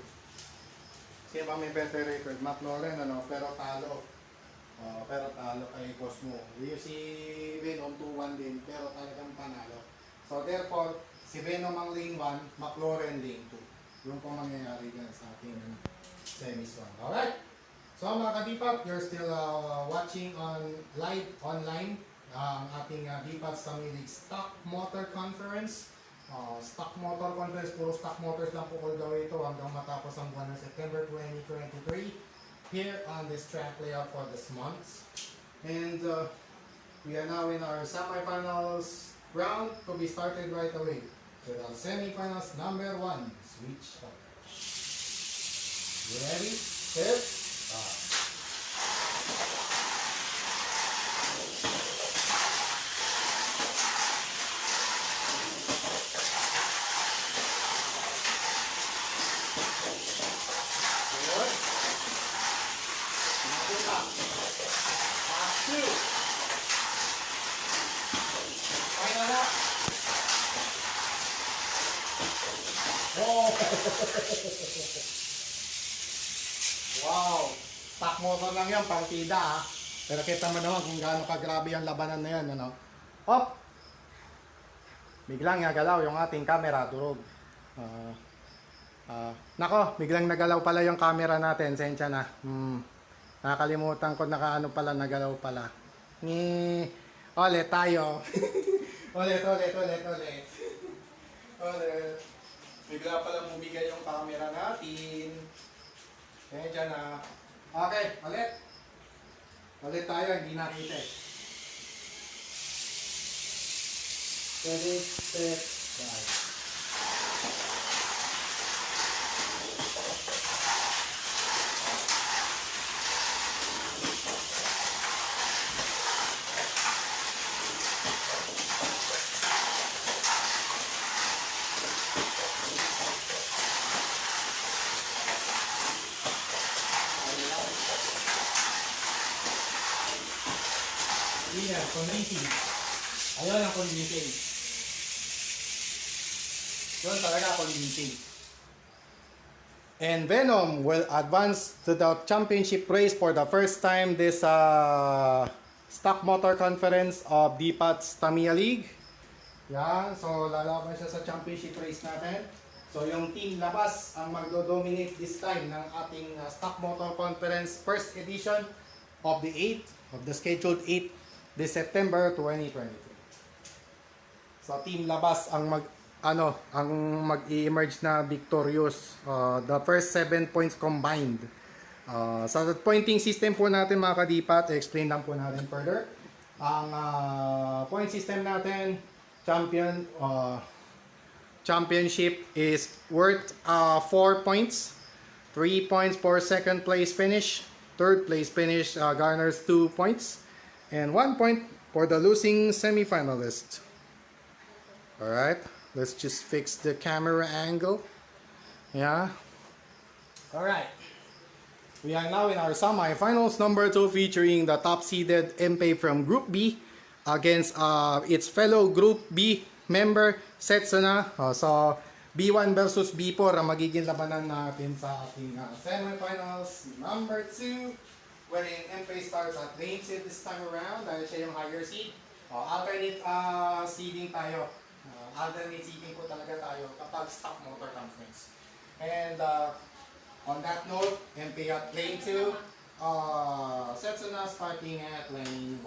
Sino ba may better record? McLaurin, ano? Pero talo. Pero talo kay Cosmo. Yung si Venom 2-1 din, pero talagang panalo. So therefore, si Venom ang lane 1, McLaurin lane 2. Yung po mangyayari dyan sa ating semis 1. Alright? So mga kadipat, you're still watching on live online ang ating DPATS Tamiya League Stock Motor Conference. Stock Motor Conference, puro stock motors lang po all the way ito hanggang matapos ang buwan ng September 2023 here on this track layout for this month. And we are now in our semifinals round to be started right away. So the semifinals number 1, switch on. You ready? Set, start. Wow! Wow! Stock motor lang yan, partida ha. Pero kita mo naman kung gaano kagrabe ang labanan na yan, ano? Hop! Biglang nagalaw yung ating camera, durog. Nako, biglang nagalaw pala yung camera natin, sensya na. Nakakalimutan ko nakaano pala, nagalaw pala. Ulit tayo. ulit. Ulit. Bigla pala bumigay yung camera natin. Sensya na. Okay, ulit. Ulit tayo, hindi nakita eh. Ready, set, bye. Yan, convincing. Ayun ang convincing. Yun talaga convincing. And Venom will advance to the championship race for the first time this stock motor conference of DPAT's Tamiya League. Yan, so lalaban siya sa championship race natin. So yung team labas ang magdo-dominate this time ng ating stock motor conference first edition of the 8th, of the scheduled 8th this September 2023. So team labas ang mag-i-emerge na victorious, the first 7 points combined. Sa pointing system po natin mga kadipat, explain lang po natin further. Ang point system natin, championship is worth 4 points. 3 points for second place finish. Third place finish garners 2 points. And 1 point for the losing semi-finalist. Alright, let's just fix the camera angle. Yeah. Alright. We are now in our semi-finals number 2 featuring the top-seeded MP from Group B against its fellow Group B member Setsuna. So, B1 versus B4 ang magiging labanan natin sa ating semi-finals number 2. Wherein MP starts at lane seed this time around dahil siya yung higher seed. Alternate seeding tayo. Alternate seeding po talaga tayo kapag stock motor conference. And on that note, MP at lane 2, Setsuna starting at lane 1.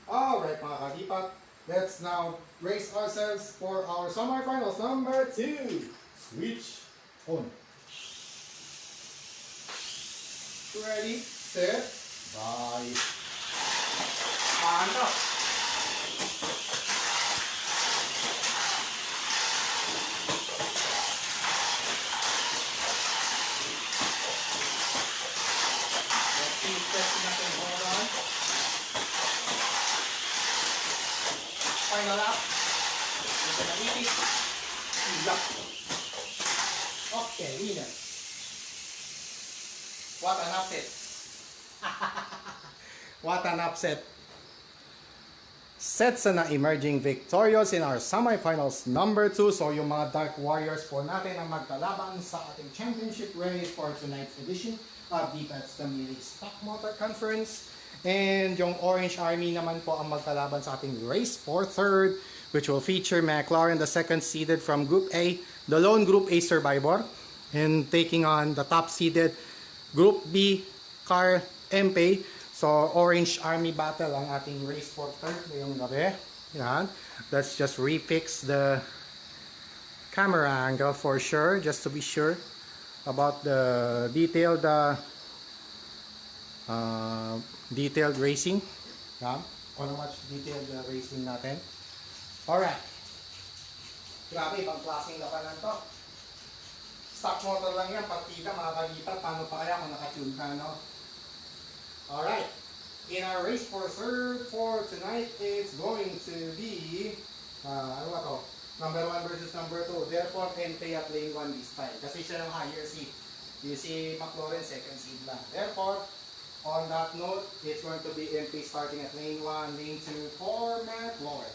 Alright mga kadipat, let's now race ourselves for our semi-finals number 2. Switch on. Ready, set, bye. Mantap. Final lap. Okay, winner. What an upset. What an upset. Setsuna emerging victorious in our semifinals number 2. So yung mga Dark Warriors po natin ang magkalaban sa ating championship race for tonight's edition of DPAT's Tamiya League Stock Motor Conference. And yung Orange Army naman po ang magkalaban sa ating race for third, which will feature McLaren, the second seeded from Group A, the lone Group A survivor, and taking on the top seeded Group B car MP. So Orange Army battle ang ating race for third ngayong gabi. Yan. Let's just refix the camera angle for sure, just to be sure about the detailed racing. Yeah, on much detailed racing natin. Alright. Grabe, ibang klaseng labanan to. Stock motor lang yan, partida mga kalipat. Paano pa kaya kung nakatune ka, no? Alright. In our race for third for tonight, it's going to be, ano ba to? Number 1 versus number 2. Therefore, MP at lane 1 this time. Kasi siya yung higher seed. You see, McLaren second seed lang. Therefore, on that note, it's going to be MP starting at lane 1, lane 2 for McLaren.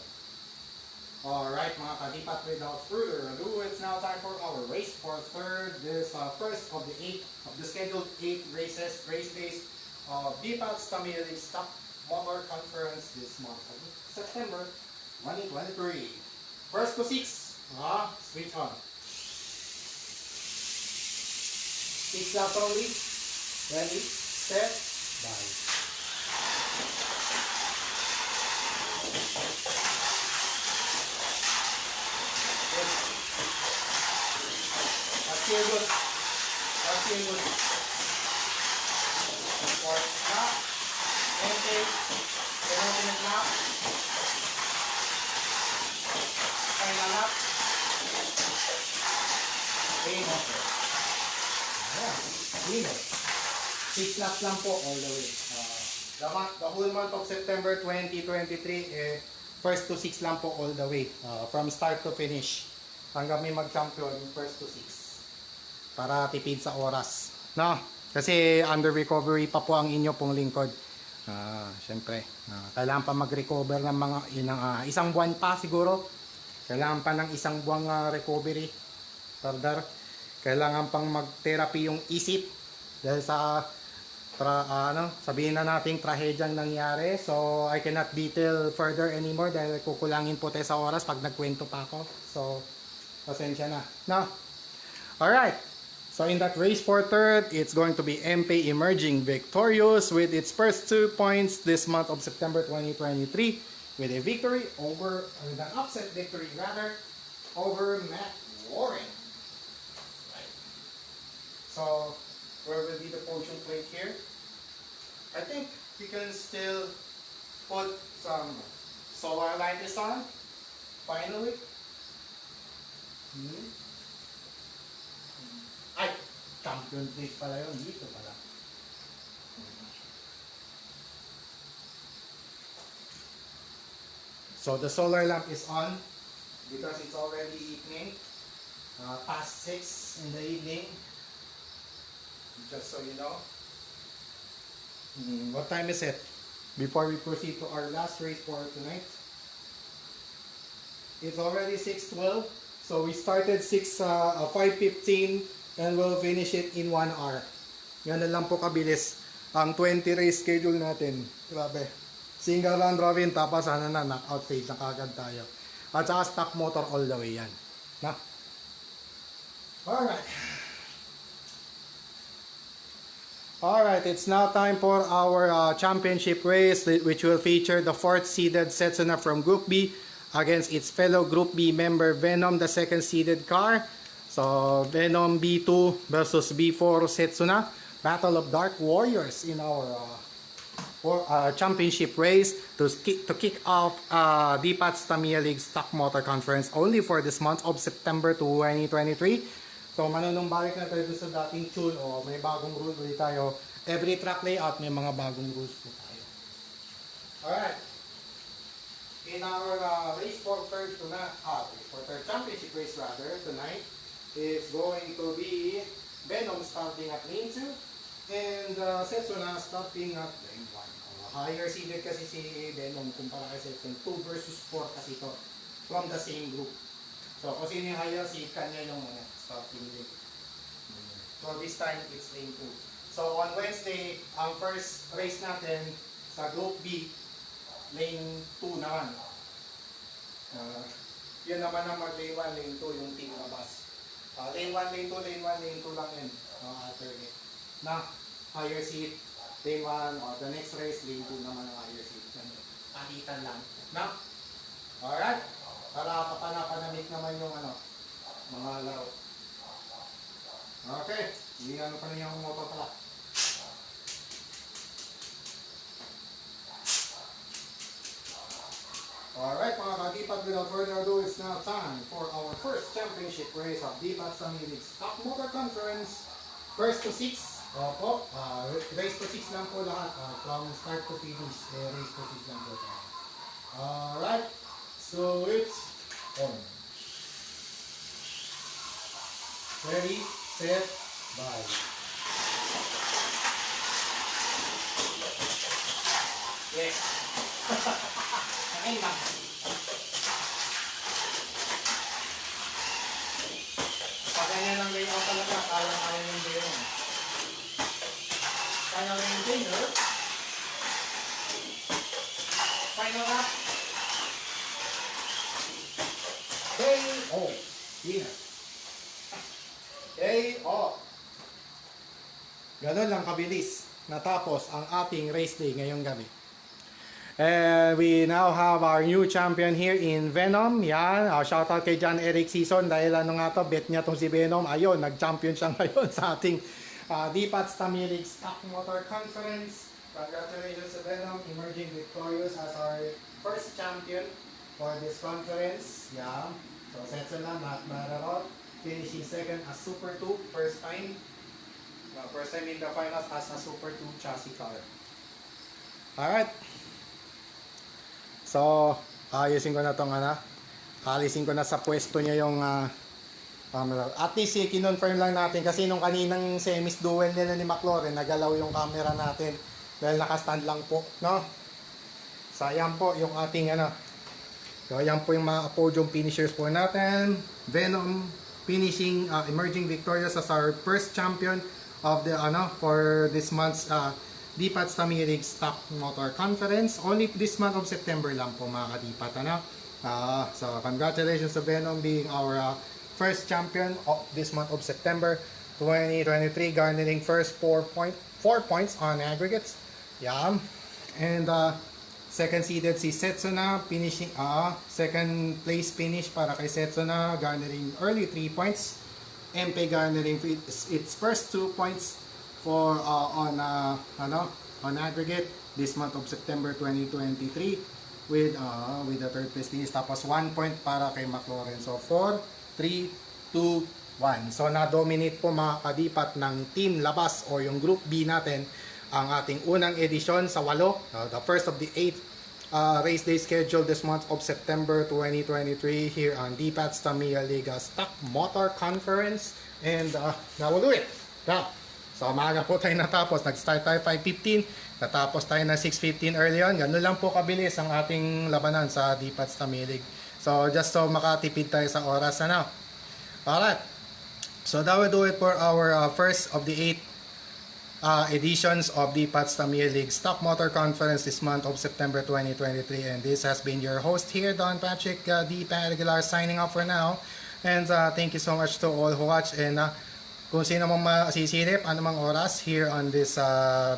Alright mga kadipat, without further ado, it's now time for our race for third. This first of the scheduled 8 race days of DPAT's Tamil Stock Motor Conference this month of September 2023. First to 6, switch on. 6 laps only. Ready, set, bye. Feel good. Feel good. Fourth lap. Intake. Penultimate lap. Final lap. Game over. Ayan. Winner. 6 laps lang po all the way. The whole month of September 2023, first to 6 lang po all the way. From start to finish. Hanggang may mag-champion, first to 6. Para tipid sa oras, no? Kasi under recovery pa po ang inyo pong lingkod. Siyempre, kailangan pa mag-recover ng mga isang buwan pa siguro. Kailangan pa ng isang buwang recovery. Further, kailangan pang mag-therapy yung isip dahil sa sabihin na nating trahedyang nangyari. So, I cannot detail further anymore dahil kukulangin po tayo sa oras pag nagkwento pa ako. So, pasensya na. No? Alright. So in that race for third, it's going to be MP emerging victorious with its first 2 points this month of September 2023 with a victory with an upset victory over Matt Warren. Right. So where will be the podium plate here? I think we can still put some solar light on finally. Ay, champion place pala yun. Dito pala. So the solar lamp is on because it's already evening. Past 6 in the evening. Just so you know. What time is it? Before we proceed to our last race for tonight. It's already 6:12. So we started 5:15. And we'll finish it in 1 hour. Yan na lang po kabilis ang 20 race schedule natin. Grabe. Single round robin, tapos knockout stage na kagad tayo. At saka stock motor all the way yan. Na? Alright. Alright, it's now time for our championship race, which will feature the 4th seeded Setsuna from Group B against its fellow Group B member Venom, the 2nd seeded car. So, Venom B2 versus B4 Setsuna. Battle of Dark Warriors in our championship race to kick off DPAT's Tamiya League Stock Motor Conference only for this month of September 2023. So, manunumbalik na tayo sa dating tune o may bagong rule ulit tayo. Every track layout may mga bagong rules po tayo. Alright. In our race for third championship race tonight, it's going to be Venom starting at lane 2 and Setsuna starting at lane 1. Higher seeded kasi si Venom kumpara kay Setsuna. 2 versus 4 kasi ito from the same group. So kung sino yung higher seed, kanya yung starting lane. So this time it's lane 2. So on Wednesday, ang first race natin sa Group B, lane 2 naman. Yun naman ang mag-lane 1, lane 2 yung team labas. Lane 1, lane 2, lane 1, lane 2 lang yun. Alternate. Na, higher seat, lane 1, or the next race, lane 2 naman ang higher seat. Palitan lang. Na? Alright? Para kapanapanamit naman yung mga laro. Okay. Hindi pa na yung motor pala. Alright mga kagipag, without further ado, it's now time for our first championship race of DPAT's Tamiya League Stock Motor Conference. First to 6. Opo, race to 6 lang po lahat. From start to finish, race to 6 lang po tayo. Alright, so it's on. Ready, set, bye. Yes. Ayun lang. ganyan ang layout talaga, kaya yung Venom. Final maintainer. Final lap. KO. Winner. KO. Ganun lang kabilis natapos ang ating race day ngayong gabi. And we now have our new champion here in Venom. Yan, shoutout kay John Eric Season dahil ano nga to, bet niya tong si Venom. Ayun, nag-champion siya ngayon sa ating D-Pats Tamilig Stock Motor Conference. Congratulations to Venom, emerging victorious as our first champion for this conference. Yeah, so Setsuna, not bad at all. Finishing second as Super 2, first time. First time in the finals as a Super 2 chassis car. Alright. So, ayusin ko na itong alisin ko na sa pwesto niya yung camera. At least, kinonfirm lang natin kasi nung kaninang semis duel nila ni McLaren, nagalaw yung camera natin dahil nakastand lang po, no? So, ayan po yung ating So, ayan po yung mga podium finishers po natin. Venom finishing, emerging victorious as our first champion of the, for this month's D-Pats Tamilig Stock Motor Conference. Only this month of September lang po mga kadipat. So congratulations to Venom being our first champion of this month of September 2023, garnering first 4 points on aggregates. Yeah. And second seeded si Setsuna, finishing second place finish para kay Setsuna, garnering early 3 points. MP garnering its first 2 points for on aggregate this month of September 2023 with the third place finish, tapos 1 point para kay McLaren. So 4, 3, 2, 1. So na-dominate po mga kadipat ng team labas o yung group B natin ang ating unang edisyon sa 8, the first of the 8 race day schedule this month of September 2023 here on D-Pats Tamilig Stock Motor Conference. And now we'll do it. Now, so maaga po tayo natapos. Nag-start tayo 5:15. Natapos tayo na 6:15 early on. Ganun lang po kabilis ang ating labanan sa D-Pats Tamilig. So just so makatipid tayo sa oras na. Alright. So that will do it for our first of the 8 editions of D-Pats Tamilig Stock Motor Conference this month of September 2023. And this has been your host here, Don Patrick D-Pat Aguilar, signing off for now. And thank you so much to all who watch. And kung sino mong masisilip, anumang oras here on this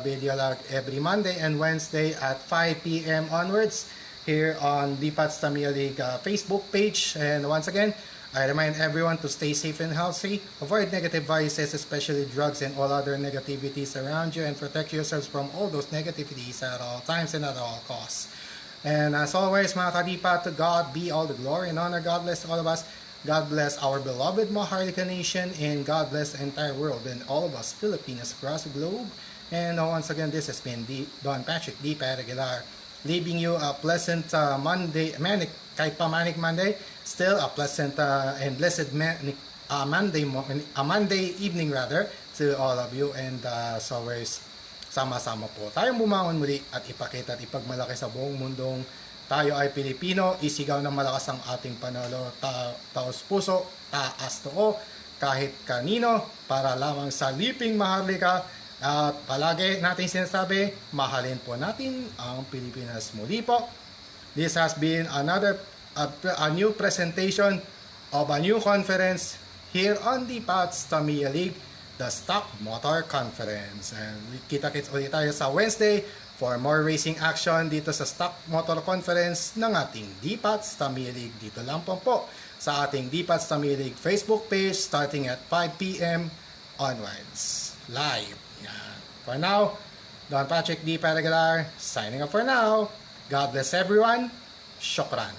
video log every Monday and Wednesday at 5 p.m. onwards here on D-Pats Tamilig Facebook page. And once again, I remind everyone to stay safe and healthy, avoid negative vices, especially drugs and all other negativities around you, and protect yourselves from all those negativities at all times and at all costs. And as always, mga kadipa, to God be all the glory and honor. God bless all of us. God bless our beloved Maharlika Nation, and God bless the entire world and all of us Filipinos across the globe. And once again, this has been Don Patrick D-Pat Aguilar, leaving you a pleasant Monday, kahit pa manic Monday, still a pleasant and blessed Monday evening rather to all of you. And as always, sama-sama po tayong bumangon muli at ipakita at ipagmalaki sa buong mundong tayo ay Pilipino, isigaw ng malakas ang ating panalo, taos puso, taas too, kahit kanino, para lamang sa liping Maharlika. At palagi natin sinasabi, mahalin po natin ang Pilipinas. Muli po, this has been a new presentation of a new conference here on D-Pats Tamilig, the Stock Motor Conference. And kita-kits ulit tayo sa Wednesday for more racing action dito sa Stock Motor Conference ng ating D-Pats Tamilig. Dito lang po sa ating D-Pats Tamilig Facebook page starting at 5 p.m. onwards. Live. Yan. For now, Don Patrick D. Aguilar signing up for now. God bless everyone. Shukran.